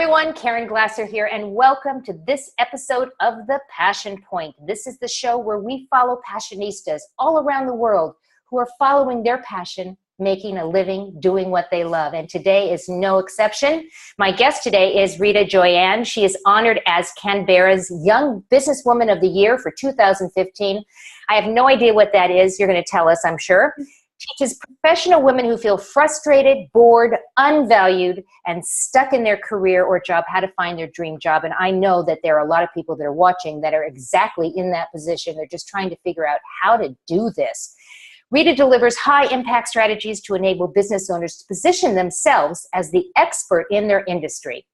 everyone, Karen Glasser here, and welcome to this episode of The Passion Point. This is the show where we follow passionistas all around the world who are following their passion, making a living, doing what they love. And today is no exception. My guest today is Rita Joyan. She is honored as Canberra's Young Businesswoman of the Year for 2015. I have no idea what that is. You're going to tell us, I'm sure. Teaches professional women who feel frustrated, bored, unvalued, and stuck in their career or job how to find their dream job. And I know that there are a lot of people that are watching that are exactly in that position. They're just trying to figure out how to do this. Rita delivers high-impact strategies to enable business owners to position themselves as the expert in their industry,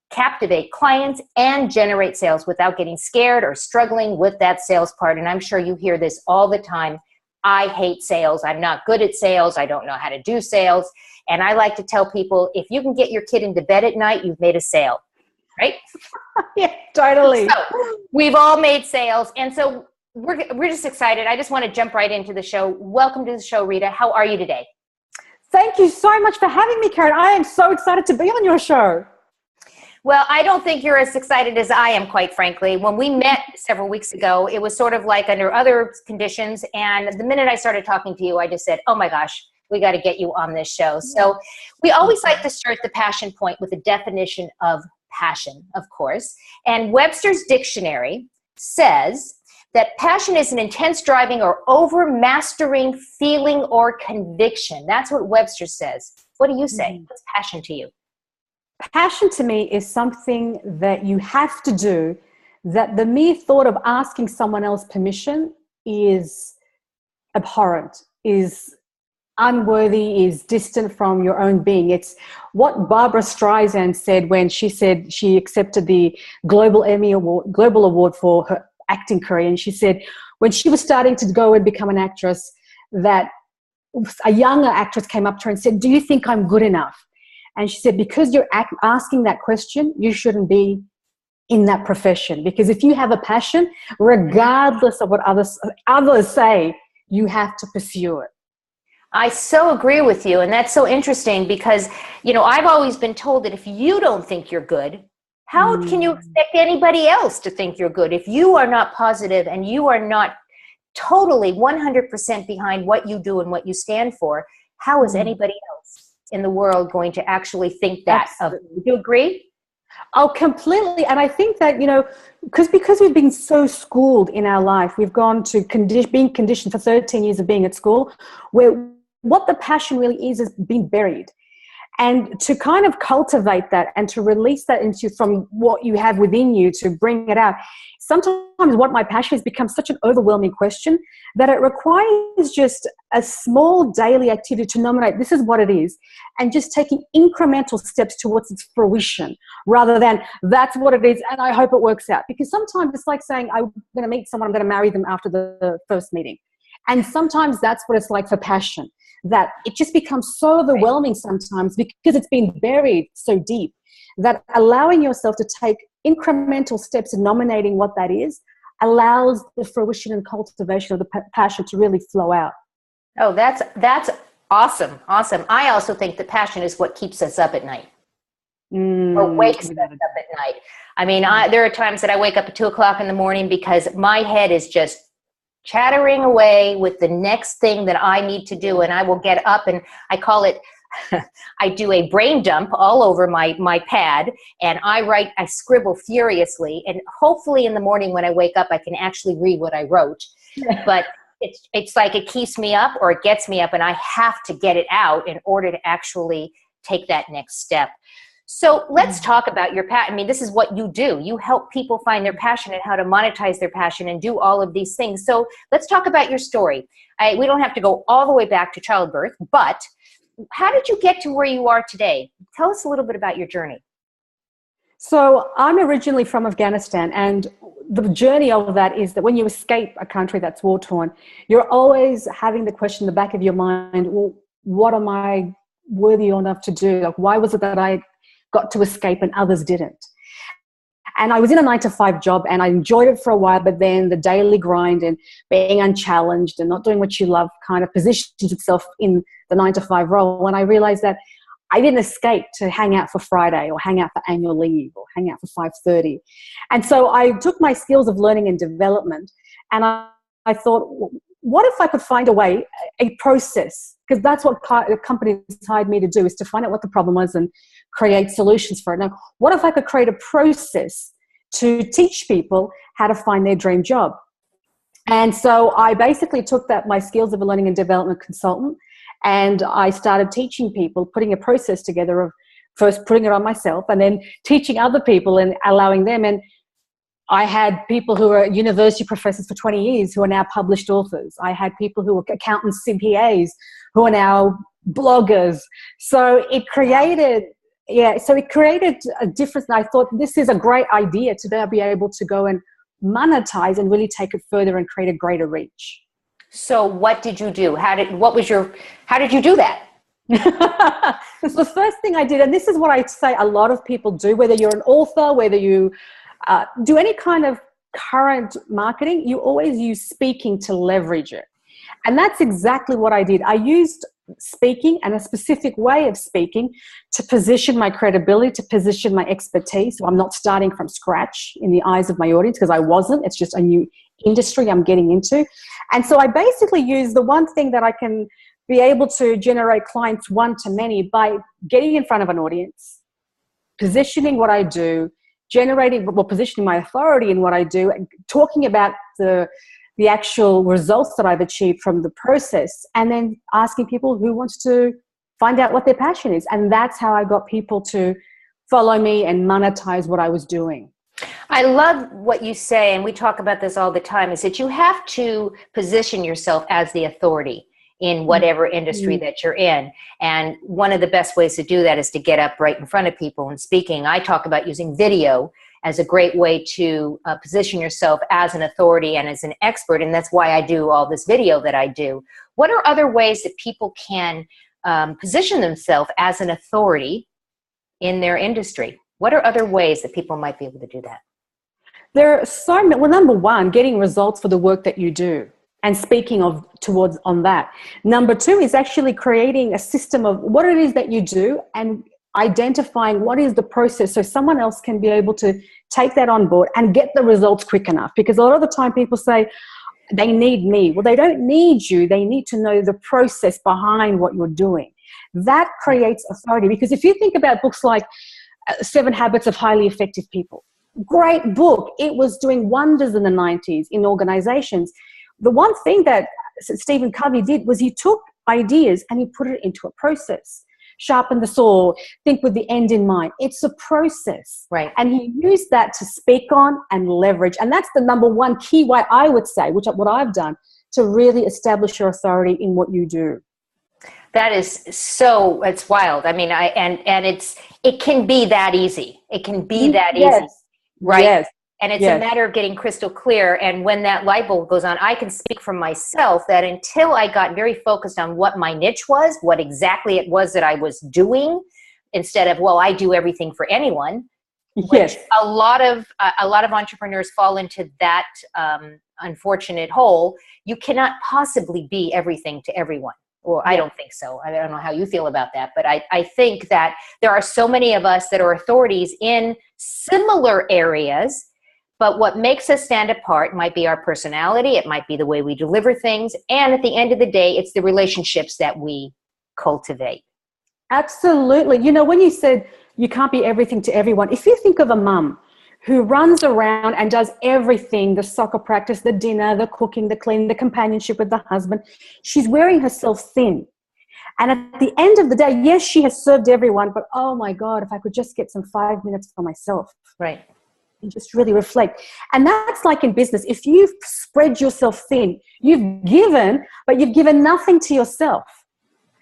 captivate clients, and generate sales without getting scared or struggling with that sales part. And I'm sure you hear this all the time. I hate sales. I'm not good at sales. I don't know how to do sales. And I like to tell people, if you can get your kid into bed at night, you've made a sale, right? Yeah, totally. So we've all made sales. And so we're just excited. I just want to jump right into the show. Welcome to the show, Rita. How are you today? Thank you so much for having me, Karen. I am so excited to be on your show. Well, I don't think you're as excited as I am, quite frankly. When we met several weeks ago, it was sort of like under other conditions. And the minute I started talking to you, I just said, oh my gosh, we got to get you on this show. So we always like to start the passion point with a definition of passion, of course. And Webster's dictionary says that passion is an intense driving or overmastering feeling or conviction. That's what Webster says. What do you say? What's passion to you? Passion to me is something that you have to do, that the mere thought of asking someone else permission is abhorrent, is unworthy, is distant from your own being. It's what Barbara Streisand said when she said she accepted the Global Award for her acting career. And she said when she was starting to go and become an actress, that a younger actress came up to her and said, do you think I'm good enough? And she said, because you're asking that question, you shouldn't be in that profession. Because if you have a passion, regardless of what others say, you have to pursue it. I so agree with you. And that's so interesting because, you know, I've always been told that if you don't think you're good, how can you expect anybody else to think you're good? If you are not positive and you are not totally 100% behind what you do and what you stand for, how is anybody else in the world going to actually think that of you? Do you agree? Oh, completely. And I think that, you know, because we've been so schooled in our life, we've gone to being conditioned for 13 years of being at school, where what the passion really is being buried. And to kind of cultivate that and to release that into from what you have within you to bring it out. Sometimes what my passion has become such an overwhelming question that it requires just a small daily activity to nominate this is what it is and just taking incremental steps towards its fruition rather than that's what it is and I hope it works out. Because sometimes it's like saying I'm going to meet someone, I'm going to marry them after the first meeting. And sometimes that's what it's like for passion, that it just becomes so overwhelming sometimes because it's been buried so deep that allowing yourself to take incremental steps in nominating what that is allows the fruition and cultivation of the passion to really flow out. Oh, that's awesome. Awesome. I also think that passion is what keeps us up at night or wakes us up at night. I mean, there are times that I wake up at 2:00 in the morning because my head is just chattering away with the next thing that I need to do. And I will get up and I call it, I do a brain dump all over my pad and I scribble furiously. And hopefully in the morning when I wake up, I can actually read what I wrote. But it's like it keeps me up or it gets me up and I have to get it out in order to actually take that next step. So let's talk about your passion. I mean, this is what you do. You help people find their passion and how to monetize their passion and do all of these things. So let's talk about your story. We don't have to go all the way back to childbirth, but how did you get to where you are today? Tell us a little bit about your journey. So I'm originally from Afghanistan, and the journey of that is that when you escape a country that's war-torn, you're always having the question in the back of your mind, well, what am I worthy enough to do? Like, why was it that I got to escape and others didn't? And I was in a 9-to-5 job and I enjoyed it for a while, but then the daily grind and being unchallenged and not doing what you love kind of positions itself in the 9-to-5 role. When I realized that I didn't escape to hang out for Friday or hang out for annual leave or hang out for 5:30. And so I took my skills of learning and development, and I thought, what if I could find a way, a process, because that's what companies hired me to do, is to find out what the problem was and create solutions for it. Now, what if I could create a process to teach people how to find their dream job? And so I basically took my skills of a learning and development consultant, and I started teaching people, putting a process together of first putting it on myself and then teaching other people and allowing them. And I had people who were university professors for 20 years who are now published authors. I had people who were accountants, CPAs, who are now bloggers. So it created, a difference. And I thought this is a great idea to be able to go and monetize and really take it further and create a greater reach. So what did you do? How did you do that? It's the first thing I did. And this is what I say a lot of people do, whether you're an author, whether you do any kind of current marketing, you always use speaking to leverage it. And that's exactly what I did. I used speaking and a specific way of speaking to position my credibility, to position my expertise. So I'm not starting from scratch in the eyes of my audience, because I wasn't. It's just a new industry I'm getting into. And so I basically use the one thing that I can be able to generate clients one-to-many by getting in front of an audience, positioning what I do, positioning my authority in what I do, and talking about the actual results that I've achieved from the process, and then asking people who wants to find out what their passion is. And that's how I got people to follow me and monetize what I was doing. I love what you say, and we talk about this all the time, is that you have to position yourself as the authority in whatever industry that you're in. And one of the best ways to do that is to get up right in front of people and speaking. I talk about using video as a great way to position yourself as an authority and as an expert. And that's why I do all this video that I do. What are other ways that people can position themselves as an authority in their industry? What are other ways that people might be able to do that? There are so many. Well, number one, getting results for the work that you do and speaking on that. Number two is actually creating a system of what it is that you do and identifying what is the process so someone else can be able to take that on board and get the results quick enough. Because a lot of the time people say they need me. Well, they don't need you. They need to know the process behind what you're doing. That creates authority. Because if you think about books like 7 Habits of Highly Effective People, great book. It was doing wonders in the 90s in organizations. The one thing that Stephen Covey did was he took ideas and he put it into a process. Sharpen the saw, think with the end in mind. It's a process. Right. And he used that to speak on and leverage. And that's the number one key way I would say, what I've done to really establish your authority in what you do. That is so, it's wild. I mean, it can be that easy. It can be that easy. Right. Yes. And it's a matter of getting crystal clear. And when that light bulb goes on, I can speak for myself that until I got very focused on what my niche was, what exactly it was that I was doing, instead of, well, I do everything for anyone. Yes. A lot of entrepreneurs fall into that unfortunate hole. You cannot possibly be everything to everyone. Well, I don't think so. I don't know how you feel about that, but I think that there are so many of us that are authorities in similar areas. But what makes us stand apart might be our personality. It might be the way we deliver things. And at the end of the day, it's the relationships that we cultivate. Absolutely. You know, when you said you can't be everything to everyone, if you think of a mum who runs around and does everything, the soccer practice, the dinner, the cooking, the cleaning, the companionship with the husband, she's wearing herself thin. And at the end of the day, yes, she has served everyone, but oh my God, if I could just get some 5 minutes for myself. Right. And just really reflect. And that's like in business. If you've spread yourself thin, you've given, but you've given nothing to yourself.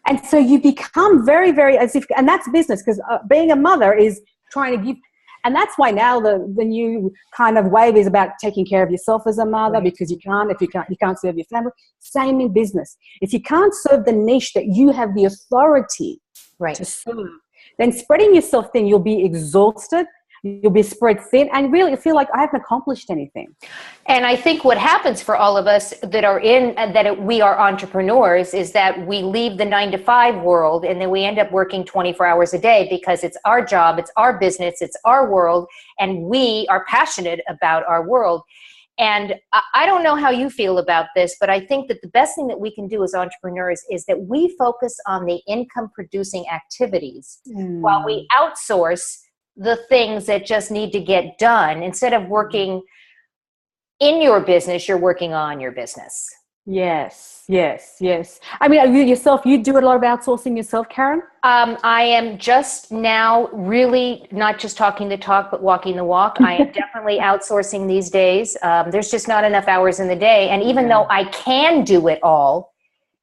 And so you become very, very and that's business, because being a mother is trying to give. And that's why now the new kind of wave is about taking care of yourself as a mother, because you can't serve your family. Same in business. If you can't serve the niche that you have the authority to serve, then spreading yourself thin, you'll be exhausted. You'll be spread thin and really feel like I haven't accomplished anything. And I think what happens for all of us that are we are entrepreneurs is that we leave the 9-to-5 world and then we end up working 24 hours a day because it's our job, it's our business, it's our world, and we are passionate about our world. And I don't know how you feel about this, but I think that the best thing that we can do as entrepreneurs is that we focus on the income producing activities while we outsource the things that just need to get done. Instead of working in your business, you're working on your business. Yes. I mean, you do a lot of outsourcing yourself, Caren? I am just now really not just talking the talk, but walking the walk. I am definitely outsourcing these days. There's just not enough hours in the day. And even though I can do it all,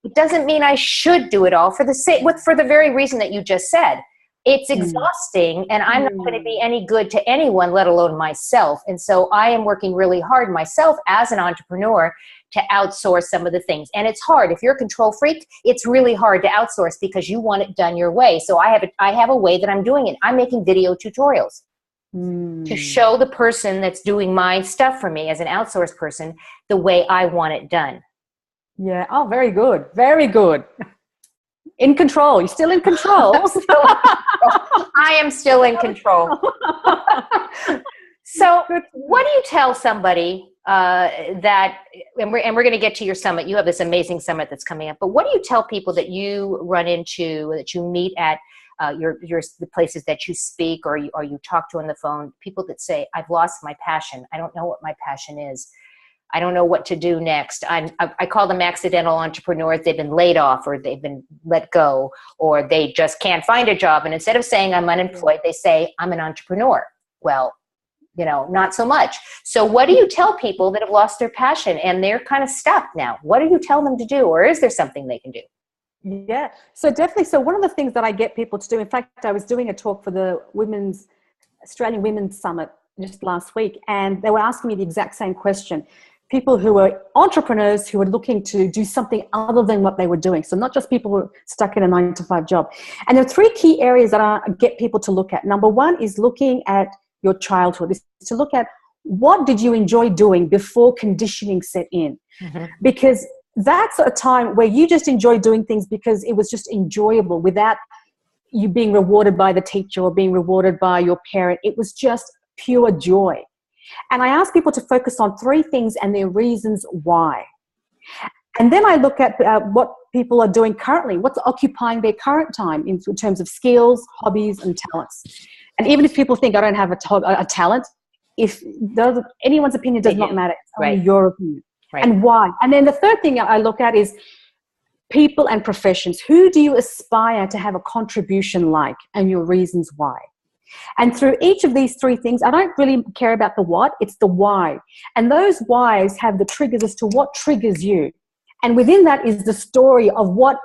it doesn't mean I should do it all for the very reason that you just said. It's exhausting, and I'm not going to be any good to anyone, let alone myself. And so I am working really hard myself as an entrepreneur to outsource some of the things. And it's hard. If you're a control freak, it's really hard to outsource because you want it done your way. So I have a way that I'm doing it. I'm making video tutorials to show the person that's doing my stuff for me as an outsourced person the way I want it done. Yeah. Oh, very good. Very good. In control. You're still in control. I am still in control. So what do you tell somebody that, and we're going to get to your summit. You have this amazing summit that's coming up. But what do you tell people that you run into, that you meet at the places that you speak or you talk to on the phone, people that say, I've lost my passion. I don't know what my passion is. I don't know what to do next. I call them accidental entrepreneurs. They've been laid off or they've been let go or they just can't find a job. And instead of saying I'm unemployed, they say I'm an entrepreneur. Well, not so much. So what do you tell people that have lost their passion and they're kind of stuck now? What do you tell them to do? Or is there something they can do? Yeah, so definitely. So one of the things that I get people to do, in fact, I was doing a talk for the Australian Women's Summit just last week, and they were asking me the exact same question. People who were entrepreneurs who were looking to do something other than what they were doing. So not just people who were stuck in a 9-to-5 job. And there are 3 key areas that I get people to look at. Number 1 is looking at your childhood, is to look at what did you enjoy doing before conditioning set in. Because that's a time where you just enjoy doing things because it was just enjoyable without you being rewarded by the teacher or being rewarded by your parent. It was just pure joy. And I ask people to focus on 3 things and their reasons why. And then I look at what people are doing currently, what's occupying their current time in terms of skills, hobbies, and talents. And even if people think I don't have a talent, if anyone's opinion does not matter, it's only your opinion. Right. And why. And then the third thing I look at is people and professions. Who do you aspire to have a contribution like, and your reasons why? And through each of these 3 things, I don't really care about the what, it's the why. And those whys have the triggers as to what triggers you. And within that is the story of what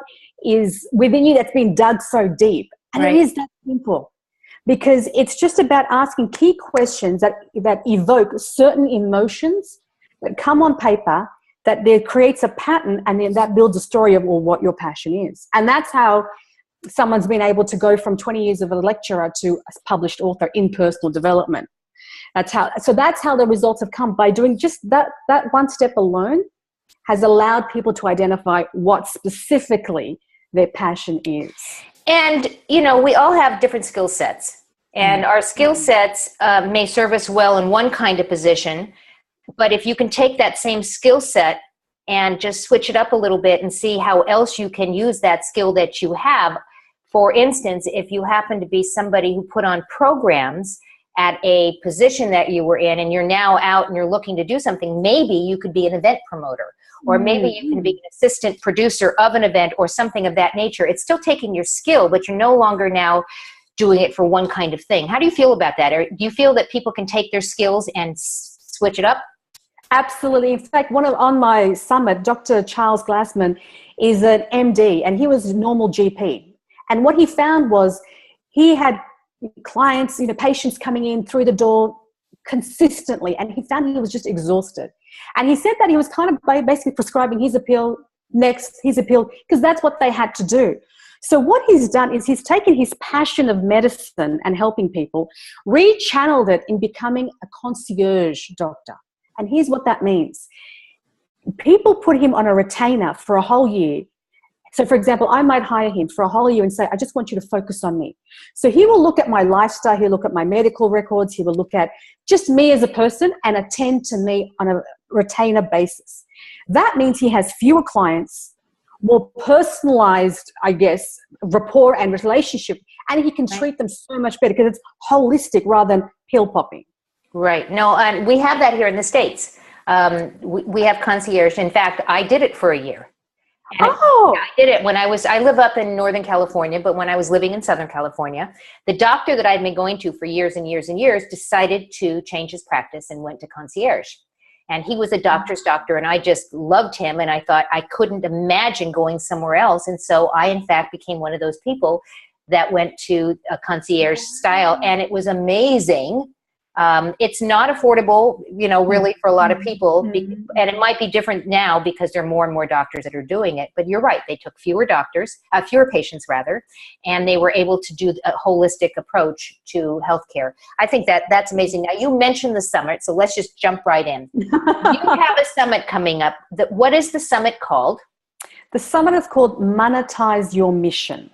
is within you that's been dug so deep. And it is that simple. Because it's just about asking key questions that evoke certain emotions that come on paper, that there creates a pattern, and then that builds a story of what your passion is. And that's how someone's been able to go from 20 years of a lecturer to a published author in personal development. That's how the results have come, by doing just that one step alone has allowed people to identify what specifically their passion is. And, we all have different skill sets, and our skill sets may serve us well in one kind of position, but if you can take that same skill set and just switch it up a little bit and see how else you can use that skill that you have. For instance, if you happen to be somebody who put on programs at a position that you were in and you're now out and you're looking to do something, maybe you could be an event promoter, or maybe you can be an assistant producer of an event or something of that nature. It's still taking your skill, but you're no longer now doing it for one kind of thing. How do you feel about that? Or do you feel that people can take their skills and switch it up? Absolutely. In fact, on my summit, Dr. Charles Glassman is an MD, and he was a normal GP. And what he found was he had clients, patients coming in through the door consistently, and he found he was just exhausted. And he said that he was kind of basically prescribing his appeal, next, his appeal, because that's what they had to do. So what he's done is he's taken his passion of medicine and helping people, rechanneled it in becoming a concierge doctor. And here's what that means. People put him on a retainer for a whole year. So, for example, I might hire him for a whole year and say, I just want you to focus on me. So he will look at my lifestyle, he'll look at my medical records, he will look at just me as a person and attend to me on a retainer basis. That means he has fewer clients, more personalized, I guess, rapport and relationship, and he can treat them so much better because it's holistic rather than pill popping. Right. No, and we have that here in the States. We have concierge. In fact, I did it for a year. And I did it when I live up in Northern California, but when I was living in Southern California, the doctor that I'd been going to for years and years and years decided to change his practice and went to concierge. And he was a doctor's doctor, and I just loved him, and I thought I couldn't imagine going somewhere else. And so I, in fact, became one of those people that went to a concierge style, and it was amazing. It's not affordable, really for a lot of people, and it might be different now because there are more and more doctors that are doing it. But you're right; they took fewer patients rather, and they were able to do a holistic approach to healthcare. I think that's amazing. Now, you mentioned the summit, so let's just jump right in. You have a summit coming up. What is the summit called? The summit is called Monetize Your Mission.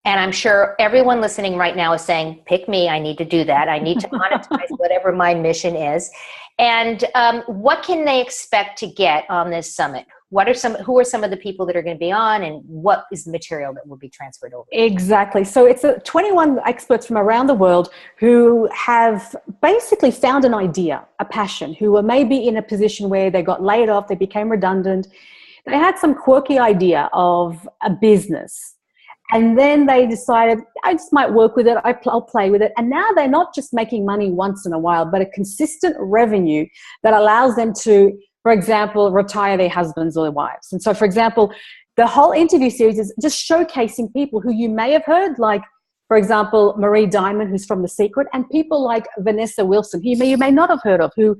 And I'm sure everyone listening right now is saying, pick me, I need to do that. I need to monetize whatever my mission is. And what can they expect to get on this summit? Who are some of the people that are going to be on, and what is the material that will be transferred over? Exactly. So it's 21 experts from around the world who have basically found an idea, a passion, who were maybe in a position where they got laid off, they became redundant. They had some quirky idea of a business. And then they decided, I just might work with it, I'll play with it. And now they're not just making money once in a while, but a consistent revenue that allows them to, for example, retire their husbands or their wives. And so, for example, the whole interview series is just showcasing people who you may have heard, like, for example, Marie Diamond, who's from The Secret, and people like Vanessa Wilson, who you may not have heard of, who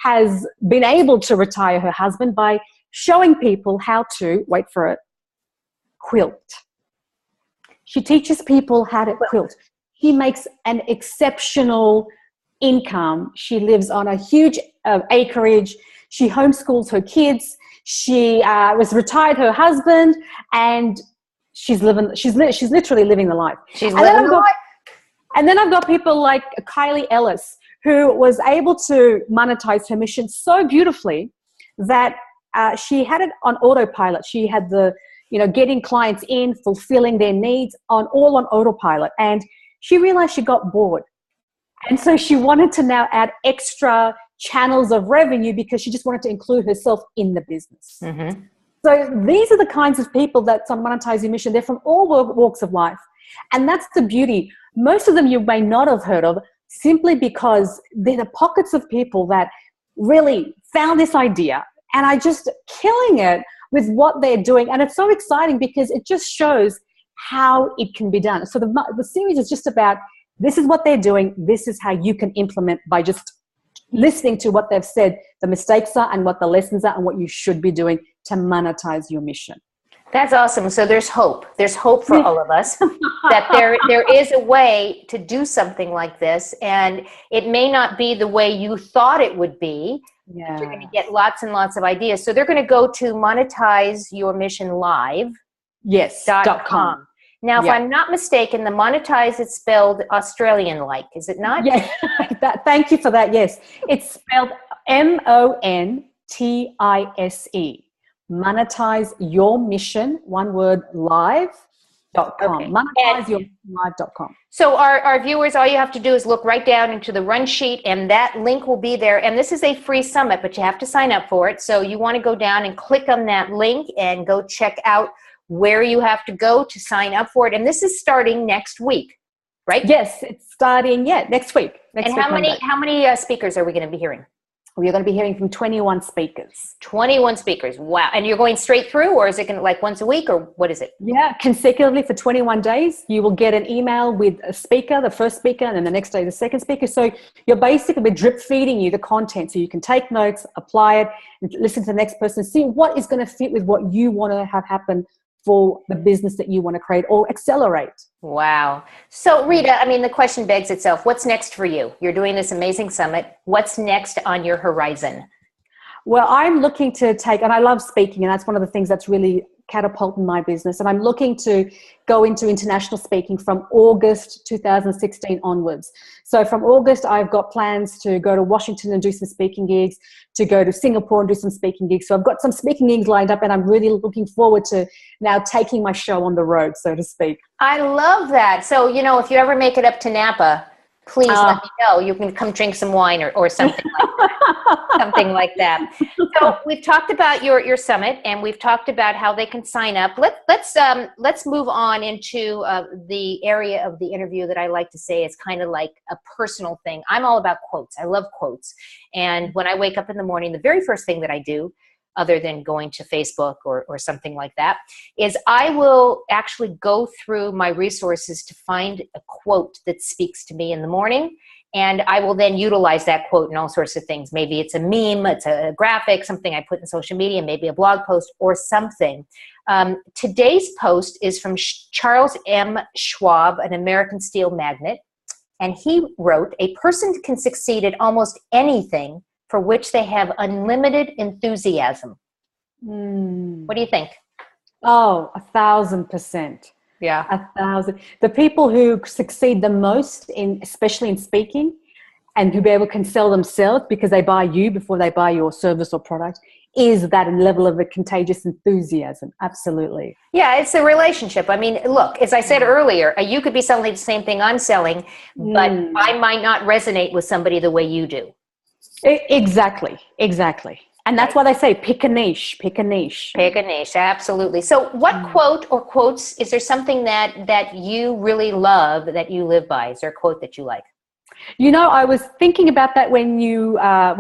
has been able to retire her husband by showing people how to, wait for it, quilt. She teaches people how to quilt. She makes an exceptional income. She lives on a huge acreage. She homeschools her kids. She was retired her husband, and she's literally living the life. And then I've got people like Kylie Ellis, who was able to monetize her mission so beautifully that she had it on autopilot. She had getting clients in, fulfilling their needs on autopilot. And she realized she got bored. And so she wanted to now add extra channels of revenue because she just wanted to include herself in the business. Mm-hmm. So these are the kinds of people that's on Monetize Your Mission. They're from all walks of life. And that's the beauty. Most of them you may not have heard of simply because they're the pockets of people that really found this idea and are just killing it with what they're doing. And it's so exciting because it just shows how it can be done. So the series is just about, this is what they're doing, this is how you can implement by just listening to what they've said, the mistakes are and what the lessons are and what you should be doing to monetize your mission. That's awesome. So there's hope. There's hope for all of us that there is a way to do something like this, and it may not be the way you thought it would be. Yeah. You're going to get lots and lots of ideas. So they're going to go to Monetize Your Mission Live. Yes. .com. Now, if I'm not mistaken, the Monetize is spelled Australian-like, is it not? Yeah. Thank you for that. Yes. It's spelled Montize. Monetize Your Mission, one word, live.com. Okay. MonetizeYourMissionLive.com. So our viewers, all you have to do is look right down into the run sheet, and that link will be there. And this is a free summit, but you have to sign up for it. So you want to go down and click on that link and go check out where you have to go to sign up for it. And this is starting next week, right? Yes, it's starting next week. How many speakers are we going to be hearing? We're going to be hearing from 21 speakers. 21 speakers. Wow. And you're going straight through, or is it going to like once a week, or what is it? Yeah, consecutively for 21 days. You will get an email with a speaker, the first speaker, and then the next day, the second speaker. So you're basically drip feeding you the content so you can take notes, apply it, and listen to the next person, see what is going to fit with what you want to have happen for the business that you want to create or accelerate. Wow. So Rita, I mean, the question begs itself, what's next for you? You're doing this amazing summit. What's next on your horizon? Well, I'm looking to take, and I love speaking, and that's one of the things that's really catapulting my business. And I'm looking to go into international speaking from August 2016 onwards. So from August, I've got plans to go to Washington and do some speaking gigs, to go to Singapore and do some speaking gigs. So I've got some speaking gigs lined up, and I'm really looking forward to now taking my show on the road, so to speak. I love that. So, you know, if you ever make it up to Napa, please let me know. You can come drink some wine or something like that. Something like that. So we've talked about your summit, and we've talked about how they can sign up. Let's move on into the area of the interview that I like to say is kind of like a personal thing. I'm all about quotes. I love quotes. And when I wake up in the morning, the very first thing that I do, other than going to Facebook or something like that, is I will actually go through my resources to find a quote that speaks to me in the morning. And I will then utilize that quote in all sorts of things. Maybe it's a meme, it's a graphic, something I put in social media, maybe a blog post or something. Today's post is from Charles M. Schwab, an American steel magnate. And he wrote, "A person can succeed at almost anything for which they have unlimited enthusiasm." What do you think? Oh, 1,000%. Yeah. 1,000. The people who succeed the most especially in speaking, and who be able can sell themselves because they buy you before they buy your service or product, is that level of a contagious enthusiasm. Absolutely. Yeah, it's a relationship. I mean, look, as I said earlier, you could be selling the same thing I'm selling, but I might not resonate with somebody the way you do. Exactly. And that's why they say pick a niche. Pick a niche, absolutely. So what quote or quotes, is there something that you really love that you live by? Is there a quote that you like? You know, I was thinking about that when we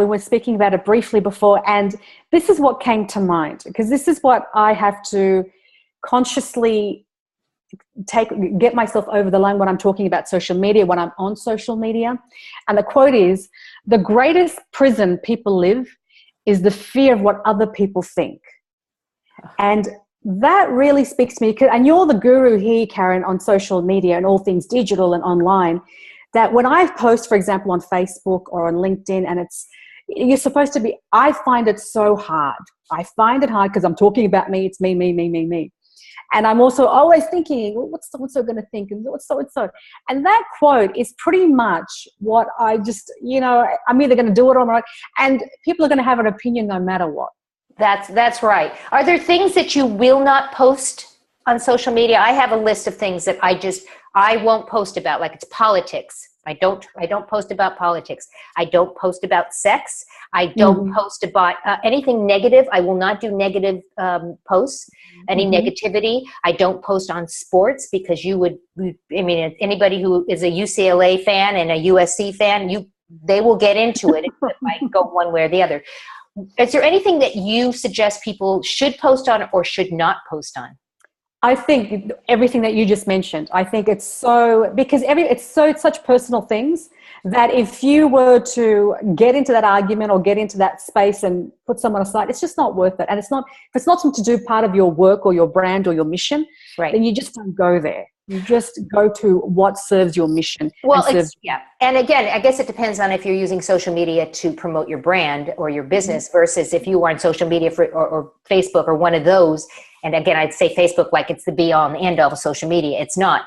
were speaking about it briefly before, and this is what came to mind, because this is what I have to consciously get myself over the line when I'm talking about social media, when I'm on social media. And the quote is, "The greatest prison people live is the fear of what other people think." And that really speaks to me, and you're the guru here, Caren, on social media and all things digital and online, that when I post, for example, on Facebook or on LinkedIn, and you're supposed to be, I find it so hard. I find it hard because I'm talking about me. It's me. And I'm also always thinking, well, what's so-and-so going to think? And what's so-and-so? And that quote is pretty much what I just, I'm either going to do it or I'm not. And people are going to have an opinion no matter what. That's right. Are there things that you will not post on social media? I have a list of things that I won't post about, like it's politics. I don't post about politics. I don't post about sex. I don't post about anything negative. I will not do negative posts, any negativity. I don't post on sports because anybody who is a UCLA fan and a USC fan, they will get into it if I go one way or the other. Is there anything that you suggest people should post on or should not post on? I think everything that you just mentioned. I think it's so, because it's such personal things that if you were to get into that argument or get into that space and put someone aside, it's just not worth it. And if it's not something to do part of your work or your brand or your mission, then you just don't go there. You just go to what serves your mission. Well, and again, I guess it depends on if you're using social media to promote your brand or your business versus if you are on social media or Facebook or one of those. And again, I'd say Facebook like it's the be-all and the end-all of social media. It's not.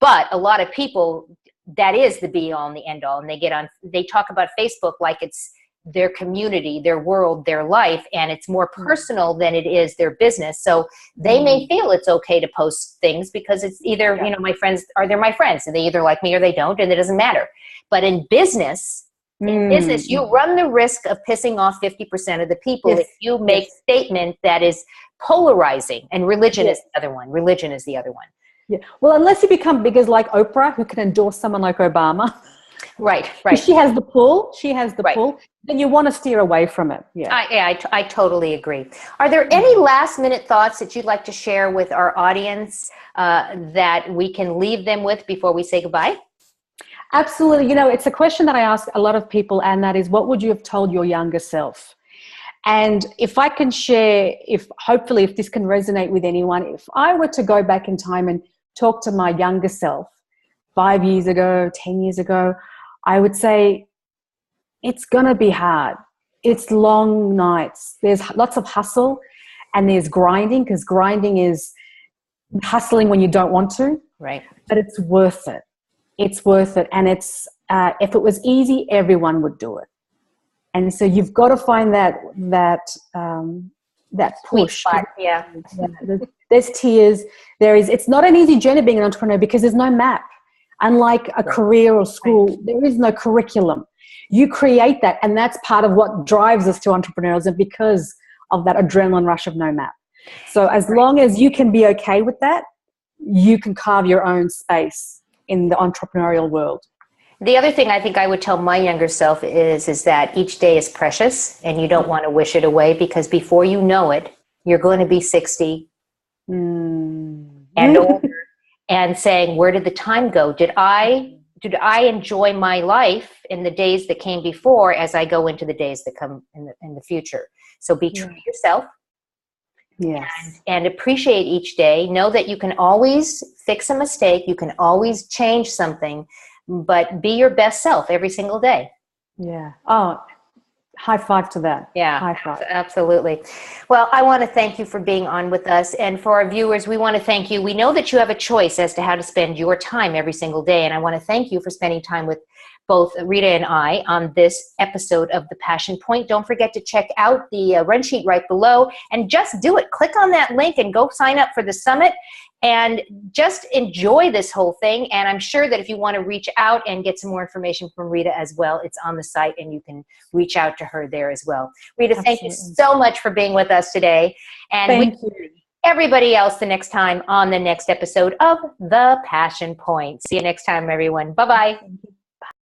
But a lot of people, that is the be-all and the end-all. And they talk about Facebook like it's their community, their world, their life, and it's more personal than it is their business. So they may feel it's okay to post things because it's either, my friends, they're my friends, and they either like me or they don't, and it doesn't matter. But in business, you run the risk of pissing off 50% of the people if you make a statement that is polarizing, and religion is the other one. Religion is the other one. Yeah. Well, unless you become big as like Oprah, who can endorse someone like Obama. Right. She has the pull. Pull. Then you want to steer away from it. Yeah. I totally agree. Are there any last minute thoughts that you'd like to share with our audience that we can leave them with before we say goodbye? Absolutely. It's a question that I ask a lot of people, and that is, what would you have told your younger self? And if I can share, hopefully if this can resonate with anyone, if I were to go back in time and talk to my younger self 5 years ago, 10 years ago, I would say it's going to be hard. It's long nights. There's lots of hustle and there's grinding, because grinding is hustling when you don't want to. Right. But it's worth it. It's worth it. And it's if it was easy, everyone would do it. And so you've got to find that push. Spot, yeah. There's tears. It's not an easy journey being an entrepreneur, because there's no map. Unlike a career or school, there is no curriculum. You create that, and that's part of what drives us to entrepreneurialism, because of that adrenaline rush of no map. So as long as you can be okay with that, you can carve your own space in the entrepreneurial world. The other thing I think I would tell my younger self is that each day is precious, and you don't want to wish it away, because before you know it, you're going to be 60 and older and saying, where did the time go? Did I enjoy my life in the days that came before as I go into the days that come in the future? So be true to yourself. Yes. And appreciate each day. Know that you can always fix a mistake. You can always change something. But be your best self every single day. Yeah. Oh, high five to that. Yeah, high five. Absolutely. Well, I want to thank you for being on with us. And for our viewers, we want to thank you. We know that you have a choice as to how to spend your time every single day. And I want to thank you for spending time with both Rita and I on this episode of The Passion Point. Don't forget to check out the run sheet right below, and just do it. Click on that link and go sign up for the summit. And just enjoy this whole thing. And I'm sure that if you want to reach out and get some more information from Rita as well, it's on the site and you can reach out to her there as well. Rita, Thank you so much for being with us today. And Thank you. Everybody else the next time on the next episode of The Passion Point. See you next time, everyone. Bye-bye.